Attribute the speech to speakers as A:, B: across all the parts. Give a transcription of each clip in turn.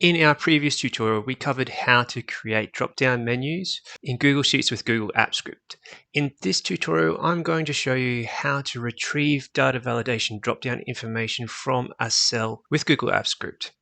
A: In our previous tutorial, we covered how to create drop-down menus in Google Sheets with Google Apps Script. In this tutorial, I'm going to show you how to retrieve data validation drop-down information from a cell with Google Apps Script.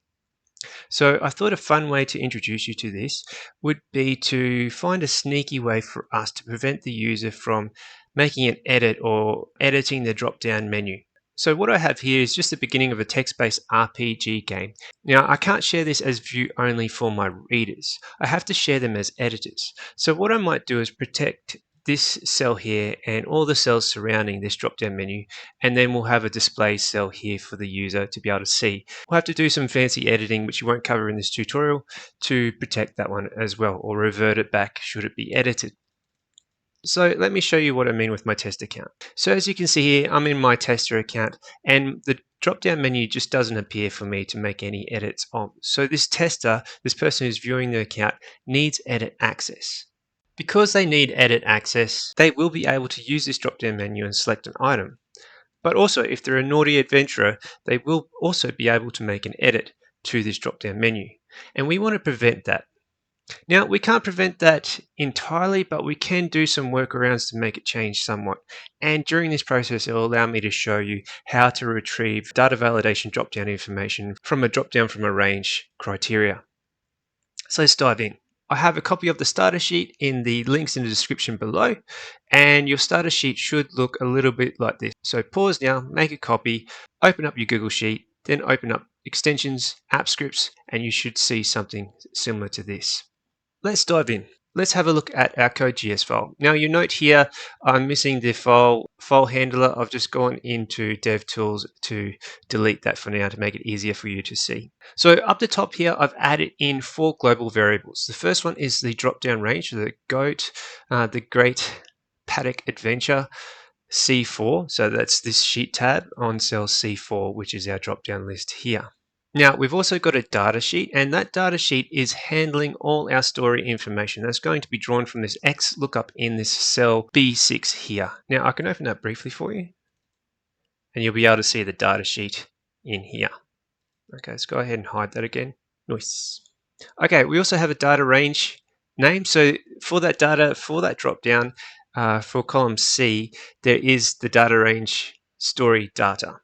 A: So I thought a fun way to introduce you to this would be to find a sneaky way for us to prevent the user from making an edit or editing the drop-down menu. So what I have here is just the beginning of a text-based RPG game. Now, I can't share this as view only for my readers. I have to share them as editors. So what I might do is protect this cell here and all the cells surrounding this drop-down menu, and then we'll have a display cell here for the user to be able to see. We'll have to do some fancy editing, which you won't cover in this tutorial, to protect that one as well, or revert it back should it be edited. So let me show you what I mean with my test account. So as you can see here, I'm in my tester account and the drop-down menu just doesn't appear for me to make any edits on. So this tester, this person who's viewing the account, needs edit access. Because they need edit access, they will be able to use this drop-down menu and select an item. But also, if they're a naughty adventurer, they will also be able to make an edit to this drop-down menu. And we want to prevent that. Now, we can't prevent that entirely, but we can do some workarounds to make it change somewhat. And during this process, it will allow me to show you how to retrieve data validation drop-down information from a drop-down from a range criteria. So let's dive in. I have a copy of the starter sheet in the links in the description below, and your starter sheet should look a little bit like this. So pause now, make a copy, open up your Google Sheet, then open up extensions, app scripts, and you should see something similar to this. Let's dive in. Let's have a look at our code.js file. Now you note here I'm missing the file handler. I've just gone into DevTools to delete that for now to make it easier for you to see. So up the top here I've added in 4 global variables. The first one is the drop-down range, the GOAT, the Great Paddock Adventure, C4. So that's this sheet tab on cell C4, which is our drop-down list here. Now, we've also got a data sheet, and that data sheet is handling all our story information. That's going to be drawn from this X lookup in this cell B6 here. Now, I can open that briefly for you, and you'll be able to see the data sheet in here. Okay, let's go ahead and hide that again. Nice. Okay, we also have a data range name. So for that data, for that drop-down, for column C, there is the data range story data.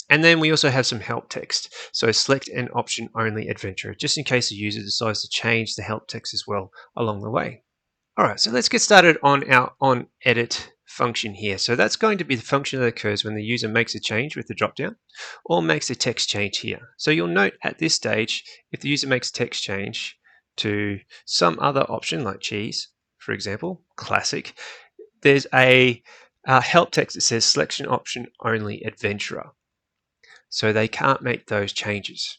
A: And then we also have some help text. So select an option only adventure, just in case the user decides to change the help text as well along the way. All right, so let's get started on our onEdit function here. So that's going to be the function that occurs when the user makes a change with the dropdown or makes a text change here. So you'll note at this stage, if the user makes a text change to some other option like cheese, for example, classic, there's a help text that says selection option only adventurer. So they can't make those changes.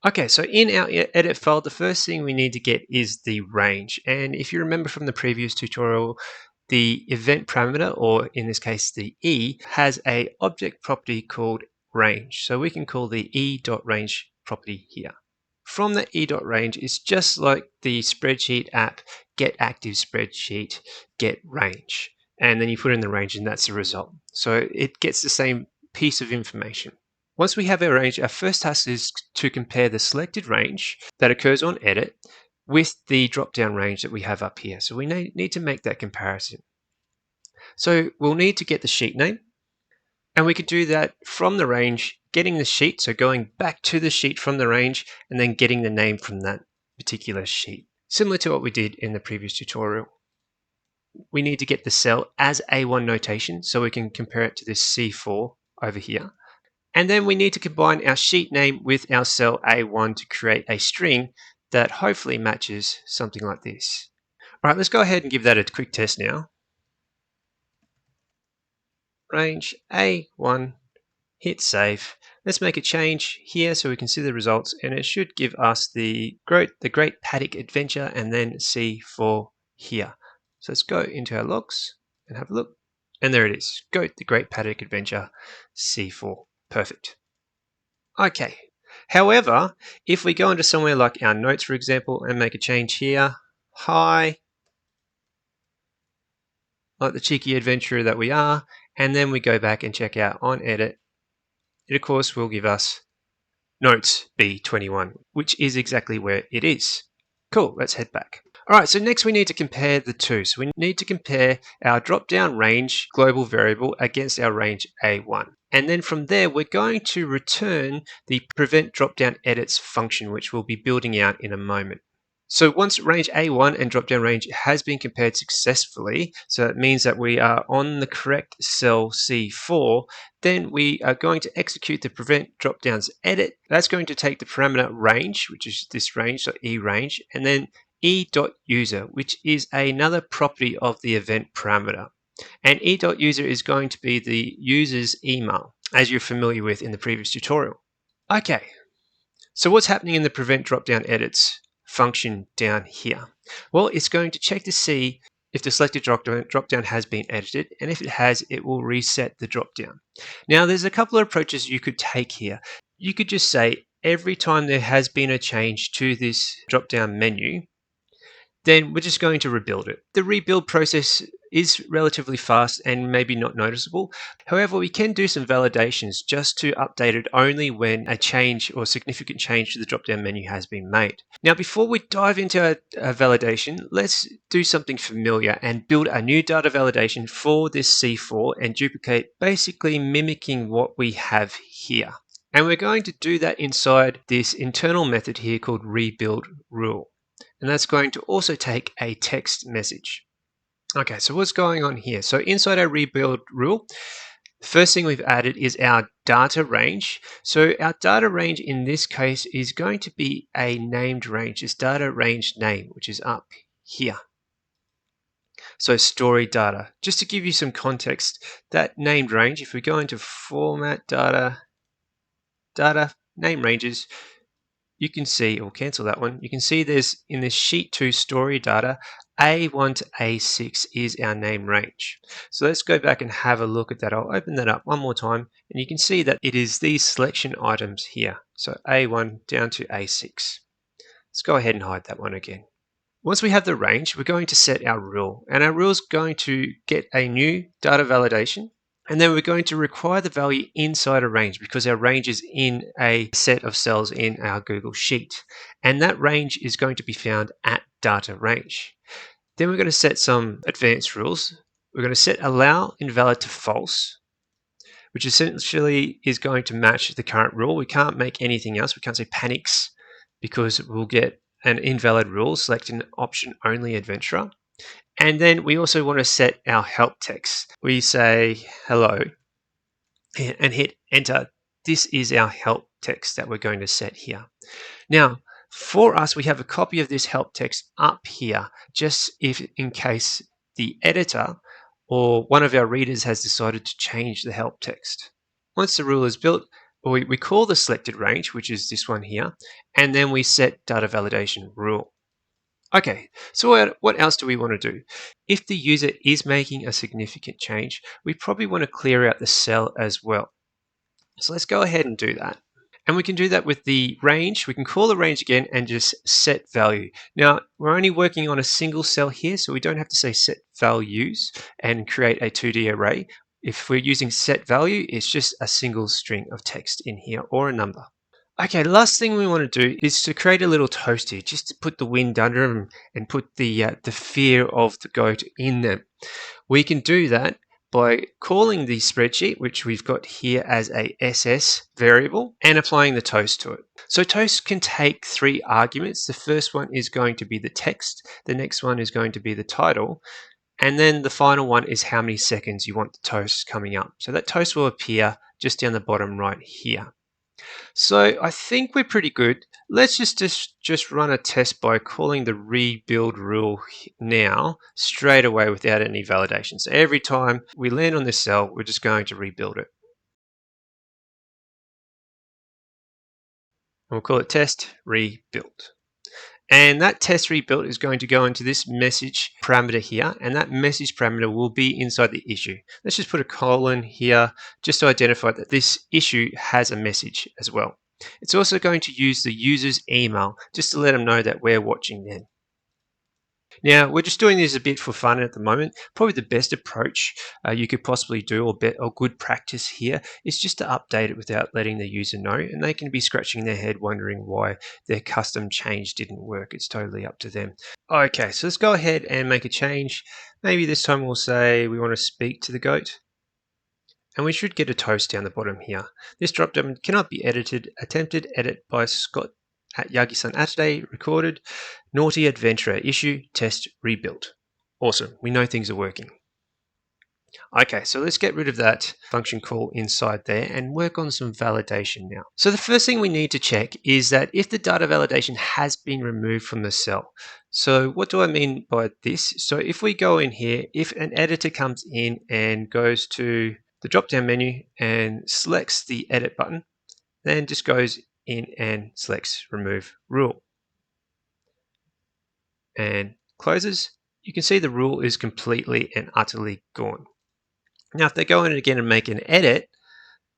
A: Okay, so in our edit file, the first thing we need to get is the range. And if you remember from the previous tutorial, the event parameter, or in this case the E, has a object property called range. So we can call the E.range property here. From the E.range, it's just like the spreadsheet app, get active spreadsheet, get range. And then you put in the range and that's the result. So it gets the same piece of information. Once we have our range, our first task is to compare the selected range that occurs on edit with the drop-down range that we have up here. So we need to make that comparison. So we'll need to get the sheet name, and we could do that from the range, getting the sheet, so going back to the sheet from the range, and then getting the name from that particular sheet, similar to what we did in the previous tutorial. We need to get the cell as A1 notation, so we can compare it to this C4 over here. And then we need to combine our sheet name with our cell A1 to create a string that hopefully matches something like this. All right, let's go ahead and give that a quick test now. Range A1, hit save. Let's make a change here so we can see the results, and it should give us the Great Paddock Adventure and then C4 here. So let's go into our logs and have a look. And there it is, the Great Paddock Adventure C4. Perfect. Okay. However, if we go into somewhere like our notes, for example, and make a change here, hi, like the cheeky adventurer that we are, and then we go back and check out onEdit, it of course will give us notes B21, which is exactly where it is. Cool, let's head back. All right, so next we need to compare the two. So we need to compare our drop-down range global variable against our range A1. And then from there, we're going to return the preventDropdownEdits function, which we'll be building out in a moment. So once range A1 and drop-down range has been compared successfully, so it means that we are on the correct cell C4, then we are going to execute the prevent dropdowns edit. That's going to take the parameter range, which is this range, so eRange, and then e.user, which is another property of the event parameter. And e.user is going to be the user's email, as you're familiar with in the previous tutorial. Okay, so what's happening in the prevent dropdown edits function down here? Well, it's going to check to see if the selected dropdown has been edited, and if it has, it will reset the dropdown. Now, there's a couple of approaches you could take here. You could just say every time there has been a change to this dropdown menu, then we're just going to rebuild it. The rebuild process is relatively fast and maybe not noticeable. However, we can do some validations just to update it only when a change or significant change to the drop-down menu has been made. Now, before we dive into a validation, let's do something familiar and build a new data validation for this C4 and duplicate, basically mimicking what we have here. And we're going to do that inside this internal method here called rebuild rule. And that's going to also take a text message. Okay, so what's going on here? So inside our rebuild rule, the first thing we've added is our data range. So our data range in this case is going to be a named range. It's data range name, which is up here. So story data. Just to give you some context, that named range, if we go into format data, name ranges, you can see, or cancel that one, you can see there's in this sheet 2 story data, A1 to A6 is our name range. So let's go back and have a look at that. I'll open that up one more time, and you can see that it is these selection items here. So A1 down to A6. Let's go ahead and hide that one again. Once we have the range, we're going to set our rule, and our rule is going to get a new data validation. And then we're going to require the value inside a range because our range is in a set of cells in our Google Sheet. And that range is going to be found at data range. Then we're going to set some advanced rules. We're going to set allow invalid to false, which essentially is going to match the current rule. We can't make anything else. We can't say panics because we'll get an invalid rule selecting option only adventurer. And then we also want to set our help text. We say hello and hit enter. This is our help text that we're going to set here. Now, for us, we have a copy of this help text up here, just if in case the editor or one of our readers has decided to change the help text. Once the rule is built, we call the selected range, which is this one here, and then we set data validation rule. Okay, so what else do we want to do? If the user is making a significant change, we probably want to clear out the cell as well. So let's go ahead and do that. And we can do that with the range. We can call the range again and just set value. Now, we're only working on a single cell here, so we don't have to say set values and create a 2D array. If we're using set value, it's just a single string of text in here or a number. Okay, the last thing we want to do is to create a little toast here, just to put the wind under them and put the fear of the goat in them. We can do that by calling the spreadsheet, which we've got here as a SS variable, and applying the toast to it. So toast can take 3 arguments. The first one is going to be the text, the next one is going to be the title, and then the final one is how many seconds you want the toast coming up. So that toast will appear just down the bottom right here. So I think we're pretty good. Let's just run a test by calling the rebuild rule now straight away without any validation. So every time we land on this cell, we're just going to rebuild it. And we'll call it test rebuild. And that test rebuilt is going to go into this message parameter here, and that message parameter will be inside the issue. Let's just put a colon here just to identify that this issue has a message as well. It's also going to use the user's email just to let them know that we're watching then. Now, we're just doing this a bit for fun at the moment. Probably the best approach you could possibly do, or good practice here, is just to update it without letting the user know, and they can be scratching their head wondering why their custom change didn't work. It's totally up to them. Okay, so let's go ahead and make a change. Maybe this time we'll say we want to speak to the goat. And we should get a toast down the bottom here. This dropdown cannot be edited. Attempted edit by Scott at Yagi-san Atate, recorded. Naughty adventurer issue, test, rebuilt. Awesome, we know things are working. Okay, so let's get rid of that function call inside there and work on some validation now. So the first thing we need to check is that if the data validation has been removed from the cell. So what do I mean by this? So if we go in here, if an editor comes in and goes to the drop-down menu and selects the edit button, then just goes in and selects remove rule and closes, you can see the rule is completely and utterly gone. Now, if they go in again and make an edit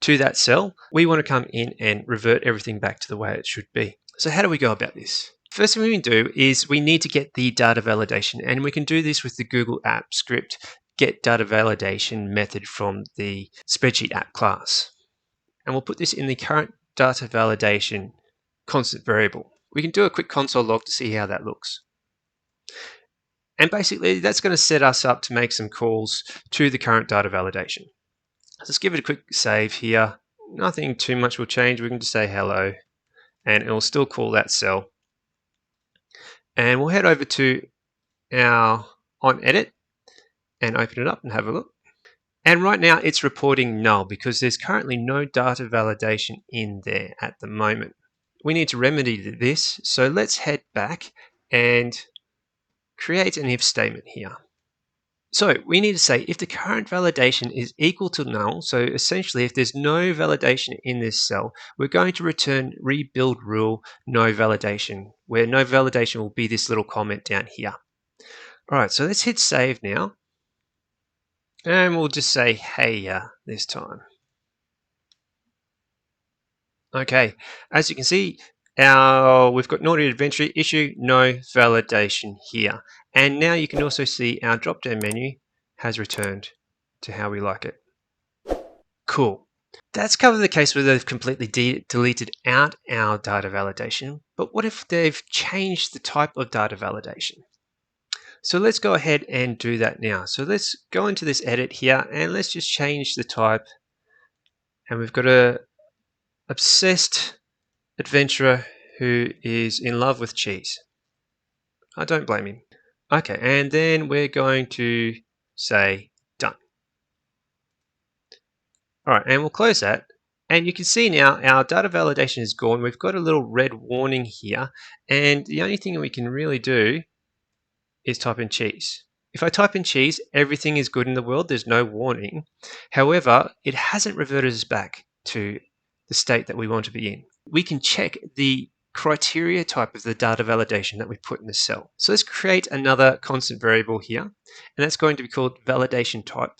A: to that cell, we want to come in and revert everything back to the way it should be. So how do we go about this? First thing we can do is we need to get the data validation, and we can do this with the Google app script get data validation method from the Spreadsheet app class. And we'll put this in the current data validation constant variable. We can do a quick console log to see how that looks. And basically, that's going to set us up to make some calls to the current data validation. So let's give it a quick save here. Nothing too much will change. We can just say hello, and it will still call that cell. And we'll head over to our onEdit and open it up and have a look. And right now, it's reporting null because there's currently no data validation in there at the moment. We need to remedy this, so let's head back and create an if statement here. So we need to say if the current validation is equal to null, so essentially if there's no validation in this cell, we're going to return rebuild rule no validation, where no validation will be this little comment down here. All right, so let's hit save now. And we'll just say hey this time. Okay, as you can see, we've got naughty adventure issue, no validation here. And now you can also see our drop-down menu has returned to how we like it. Cool. That's covered the case where they've completely deleted out our data validation, but what if they've changed the type of data validation? So let's go ahead and do that now. So let's go into this edit here and let's just change the type. And we've got a obsessed adventurer who is in love with cheese. I don't blame him. Okay, and then we're going to say done. All right, and we'll close that. And you can see now our data validation is gone. We've got a little red warning here. And the only thing we can really do is type in cheese. If I type in cheese, everything is good in the world. There's no warning. However, it hasn't reverted us back to the state that we want to be in. We can check the criteria type of the data validation that we put in the cell. So let's create another constant variable here, and that's going to be called validation type.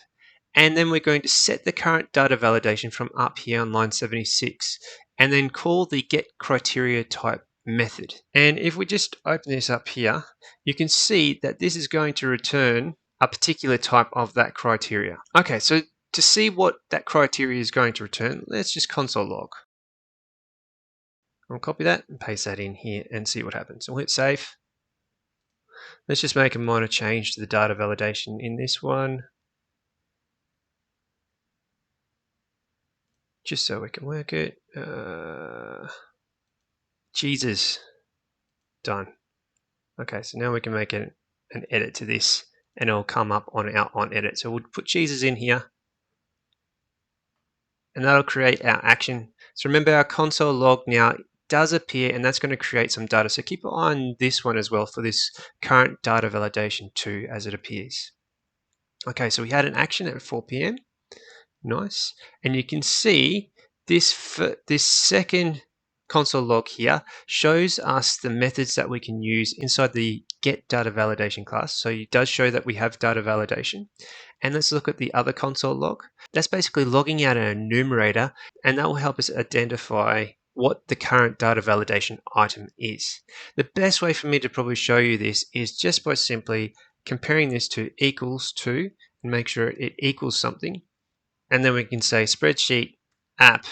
A: And then we're going to set the current data validation from up here on line 76, and then call the get criteria type method. And if we just open this up here, you can see that this is going to return a particular type of that criteria. Okay, so to see what that criteria is going to return, let's just console log. I'll copy that and paste that in here and see what happens. We'll hit save. Let's just make a minor change to the data validation in this one, just so we can work it. Jesus, done. Okay, so now we can make an edit to this and it'll come up on our onEdit. So we'll put Jesus in here and that'll create our action. So remember, our console log now does appear, and that's going to create some data. So keep an eye on this one as well for this current data validation too as it appears. Okay, so we had an action at 4 p.m. Nice. And you can see this second console log here shows us the methods that we can use inside the get data validation class. So it does show that we have data validation. And let's look at the other console log. That's basically logging out an enumerator, and that will help us identify what the current data validation item is. The best way for me to probably show you this is just by simply comparing this to equals to, and make sure it equals something. And then we can say spreadsheet app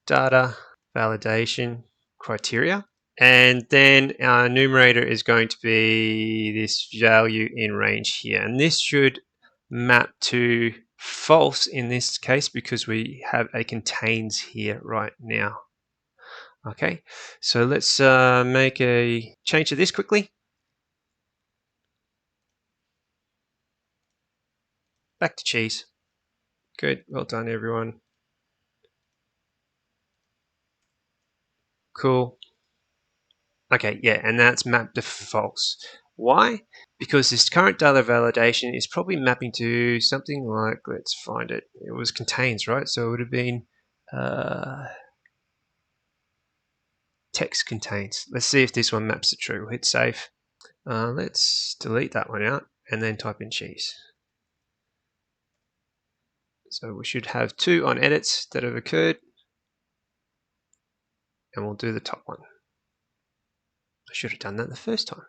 A: data validation criteria. And then our numerator is going to be this value in range here. And this should map to false in this case because we have a contains here right now. Okay, so let's make a change to this quickly. Back to cheese. Good, well done everyone. Cool. Okay, yeah, and that's mapped to false. Why? Because this current data validation is probably mapping to something like, let's find it. It was contains, right? So it would have been text contains. Let's see if this one maps to true. We'll hit save. Let's delete that one out and then type in cheese. So we should have 2 onEdits that have occurred, and we'll do the top one. I should have done that the first time.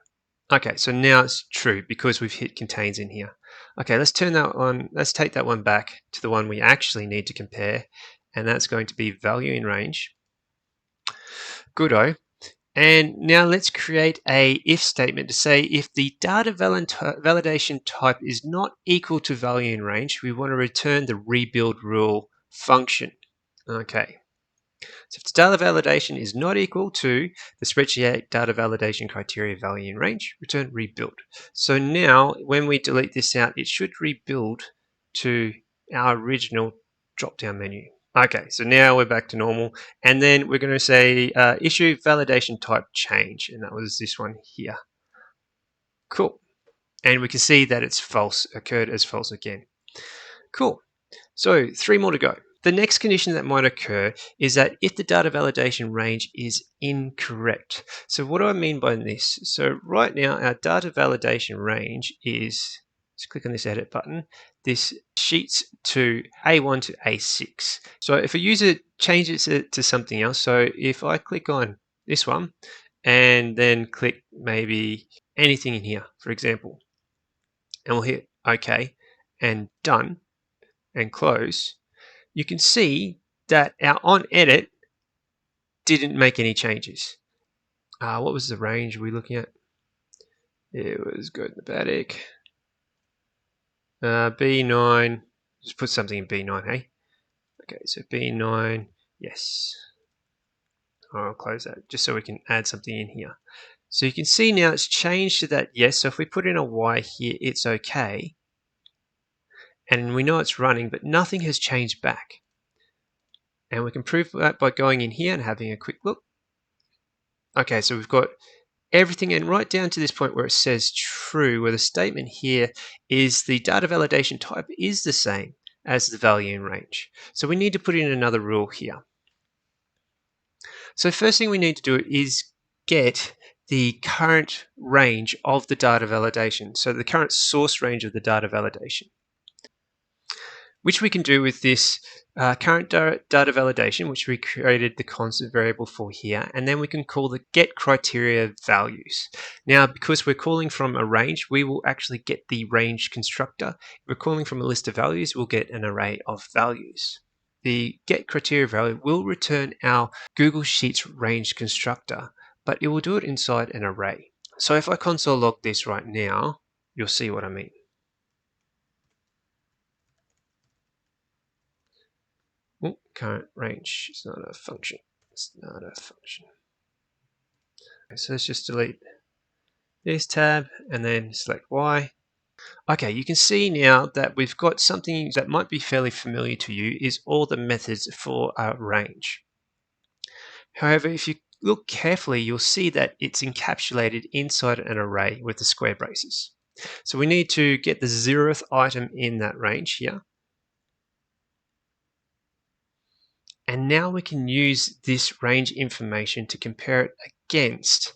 A: Okay, so now it's true because we've hit contains in here. Okay, let's turn that one, let's take that one back to the one we actually need to compare, and that's going to be value in range. Goodo. And now let's create a if statement to say if the data validation type is not equal to value in range, we want to return the rebuild rule function. Okay. So if the data validation is not equal to the spreadsheet data validation criteria value in range, return rebuild. So now when we delete this out, it should rebuild to our original drop-down menu. Okay, so now we're back to normal. And then we're going to say issue validation type change. And that was this one here. Cool. And we can see that it's false, occurred as false again. Cool. So 3 more to go. The next condition that might occur is that if the data validation range is incorrect. So what do I mean by this? So right now our data validation range is, let's click on this edit button, this sheets to A1 to A6. So if a user changes it to something else, so if I click on this one and then click maybe anything in here, for example, and we'll hit OK and done and close, you can see that our onEdit didn't make any changes. What was the range we were looking at? It was good and the B9, just put something in B9, hey? Okay, so B9, yes. I'll close that just so we can add something in here. So you can see now it's changed to that yes. So if we put in a Y here, it's okay. And we know it's running, but nothing has changed back. And we can prove that by going in here and having a quick look. Okay, so we've got everything and right down to this point where it says true, where the statement here is the data validation type is the same as the value in range. So we need to put in another rule here. So first thing we need to do is get the current range of the data validation. So the current source range of the data validation, which we can do with this current data validation, which we created the constant variable for here, and then we can call the get criteria values. Now, because we're calling from a range, we will actually get the range constructor. If we're calling from a list of values, we'll get an array of values. The get criteria value will return our Google Sheets range constructor, but it will do it inside an array. So if I console log this right now, you'll see what I mean. Oh, current range is not a function. It's not a function. Okay, so let's just delete this tab and then select Y. Okay, you can see now that we've got something that might be fairly familiar to you is all the methods for a range. However, if you look carefully, you'll see that it's encapsulated inside an array with the square braces. So we need to get the 0th item in that range here. And now we can use this range information to compare it against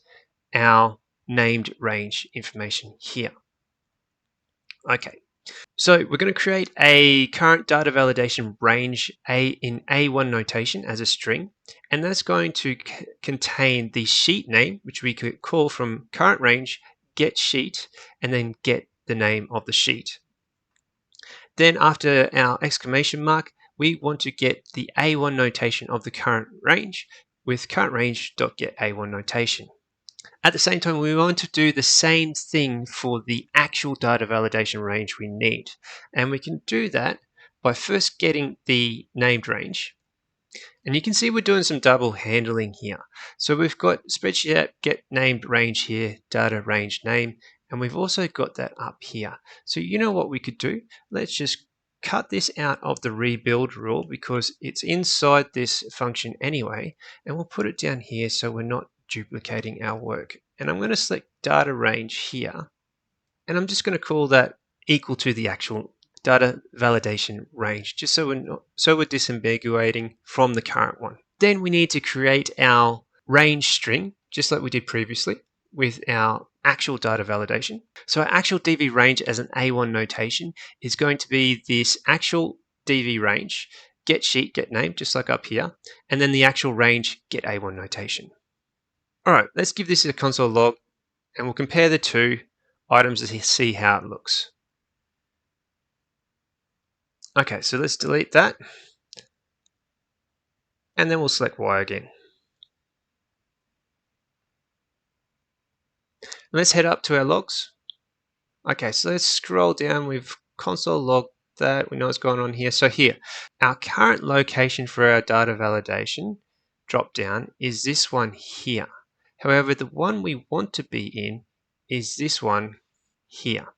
A: our named range information here. Okay, So we're going to create a current data validation range in A1 notation as a string, and that's going to contain the sheet name, which we could call from current range get sheet, and then get the name of the sheet. Then after our exclamation mark, we want to get the A1 notation of the current range with current range.get A1 notation. At the same time, we want to do the same thing for the actual data validation range we need. And we can do that by first getting the named range. And you can see we're doing some double handling here. So we've got spreadsheet app get named range here, data range name, and we've also got that up here. So you know what we could do? Let's just cut this out of the rebuild rule because it's inside this function anyway, and we'll put it down here so we're not duplicating our work. And I'm going to select data range here, and I'm just going to call that equal to the actual data validation range, just so we're disambiguating from the current one. Then we need to create our range string, just like we did previously with our actual data validation. So our actual DV range as an A1 notation is going to be this actual DV range, get sheet, get name, just like up here, and then the actual range, get A1 notation. All right, let's give this a console log, and we'll compare the two items to see how it looks. Okay, so let's delete that, and then we'll select Y again. Let's head up to our logs. Okay, so let's scroll down. We've console logged that. We know what's going on here. So here, our current location for our data validation drop-down is this one here. However, the one we want to be in is this one here.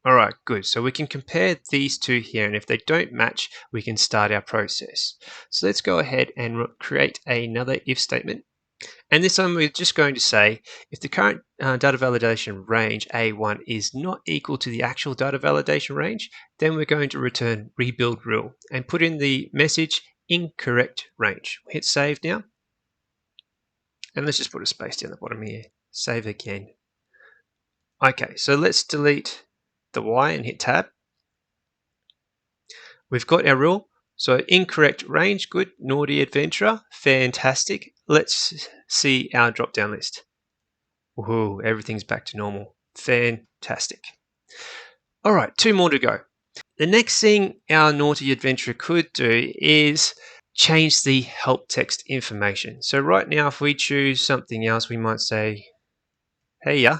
A: All right, good. So we can compare these two here, and if they don't match, we can start our process. So let's go ahead and create another if statement. And this time we're just going to say if the current data validation range A1 is not equal to the actual data validation range, then we're going to return rebuild rule and put in the message incorrect range. Hit save now. And let's just put a space down the bottom here. Save again. Okay, so let's delete the Y and hit tab. We've got our rule. So incorrect range, good. Naughty adventurer, fantastic. Let's see our drop-down list. Woohoo, everything's back to normal. Fantastic. All right, two more to go. The next thing our naughty adventurer could do is change the help text information. So right now, if we choose something else, we might say, hey ya,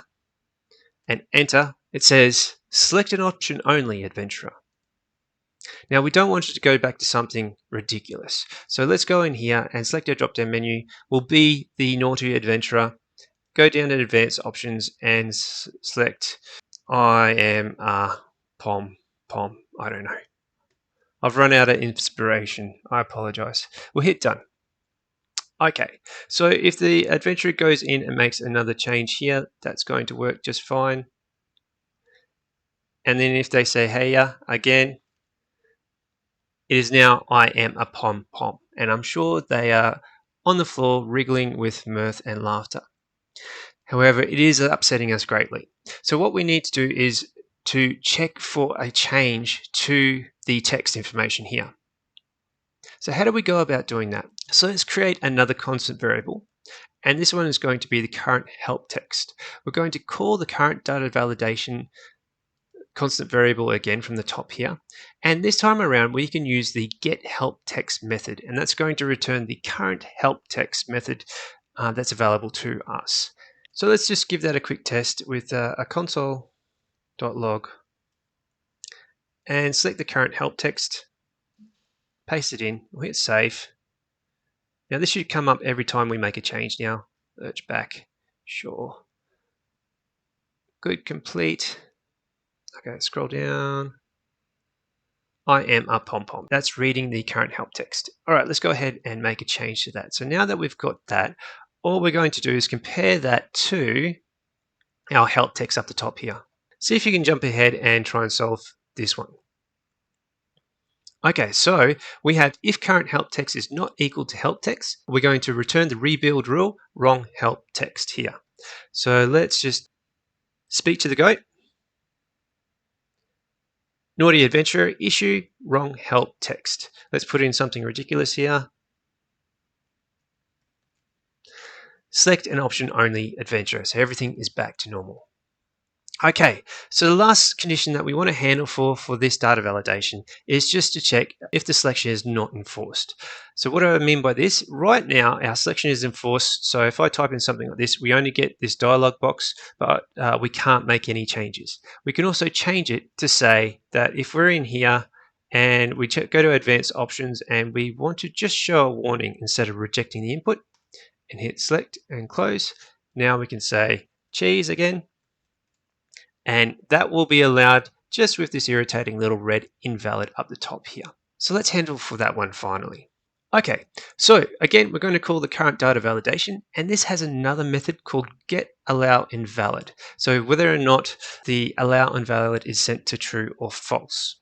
A: and enter. It says, select an option only, adventurer. Now we don't want you to go back to something ridiculous. So let's go in here and select our drop-down menu. Will be the naughty adventurer. Go down to advanced options and select I am a pom. I don't know. I've run out of inspiration. I apologize. We'll hit done. Okay, so if the adventurer goes in and makes another change here, that's going to work just fine. And then if they say hey ya again, it is now I am a pom. And I'm sure they are on the floor wriggling with mirth and laughter. However, it is upsetting us greatly. So what we need to do is to check for a change to the text information here. So how do we go about doing that? So let's create another constant variable. And this one is going to be the current help text. We're going to call the current data validation constant variable again from the top here. And this time around, we can use the get help text method. And that's going to return the current help text method that's available to us. So let's just give that a quick test with a console.log and select the current help text, paste it in, we'll hit save. Now this should come up every time we make a change now. Search back, sure. Good, complete. Okay, scroll down. I am a pom. That's reading the current help text. All right, let's go ahead and make a change to that. So now that we've got that, all we're going to do is compare that to our help text up the top here. See if you can jump ahead and try and solve this one. Okay, so we have if current help text is not equal to help text, we're going to return the rebuild rule, wrong help text here. So let's just speak to the goat. Naughty adventurer issue, wrong help text. Let's put in something ridiculous here. Select an option only adventurer, so everything is back to normal. Okay, so the last condition that we want to handle for this data validation is just to check if the selection is not enforced. So what do I mean by this? Right now, our selection is enforced. So if I type in something like this, we only get this dialog box, but we can't make any changes. We can also change it to say that if we're in here and we go to advanced options and we want to just show a warning instead of rejecting the input and hit select and close, now we can say cheese again. And that will be allowed just with this irritating little red invalid up the top here. So let's handle for that one finally. Okay, so again, we're going to call the current data validation, and this has another method called get allow invalid. So whether or not the allow invalid is sent to true or false.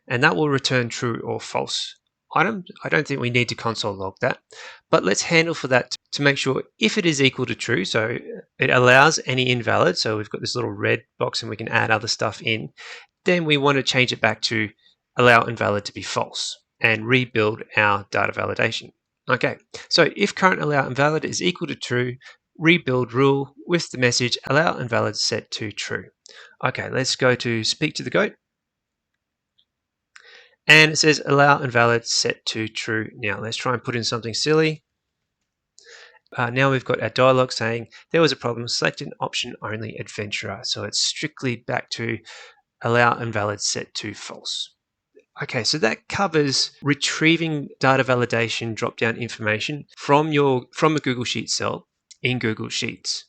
A: And that will return true or false item. I don't think we need to console log that, but let's handle for that to make sure if it is equal to true, so it allows any invalid, so we've got this little red box and we can add other stuff in, then we want to change it back to allow invalid to be false and rebuild our data validation. Okay, so if current allow invalid is equal to true, rebuild rule with the message allow invalid set to true. Okay, let's go to speak to the goat. And it says allow invalid set to true. Now let's try and put in something silly. Now we've got our dialog saying there was a problem, select an option only adventurer. So it's strictly back to allow invalid set to false. Okay, so that covers retrieving data validation drop-down information from a Google Sheets cell in Google Sheets.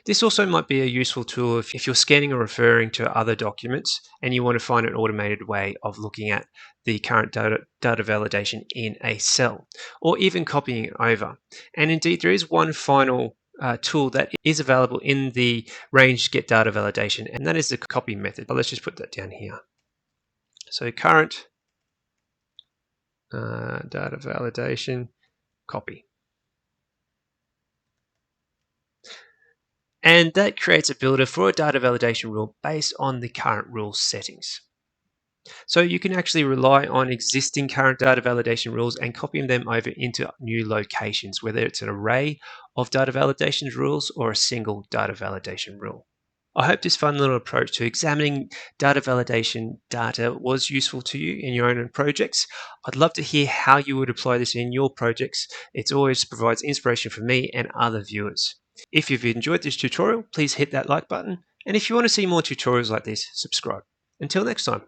A: This also might be a useful tool if you're scanning or referring to other documents and you want to find an automated way of looking at the current data validation in a cell, or even copying it over. And indeed, there is one final tool that is available in the range get data validation, and that is the copy method. But let's just put that down here. So current data validation, copy. And that creates a builder for a data validation rule based on the current rule settings. So you can actually rely on existing current data validation rules and copy them over into new locations, whether it's an array of data validation rules or a single data validation rule. I hope this fun little approach to examining data validation data was useful to you in your own projects. I'd love to hear how you would apply this in your projects. It always provides inspiration for me and other viewers. If you've enjoyed this tutorial, please hit that like button. And if you want to see more tutorials like this, subscribe. Until next time.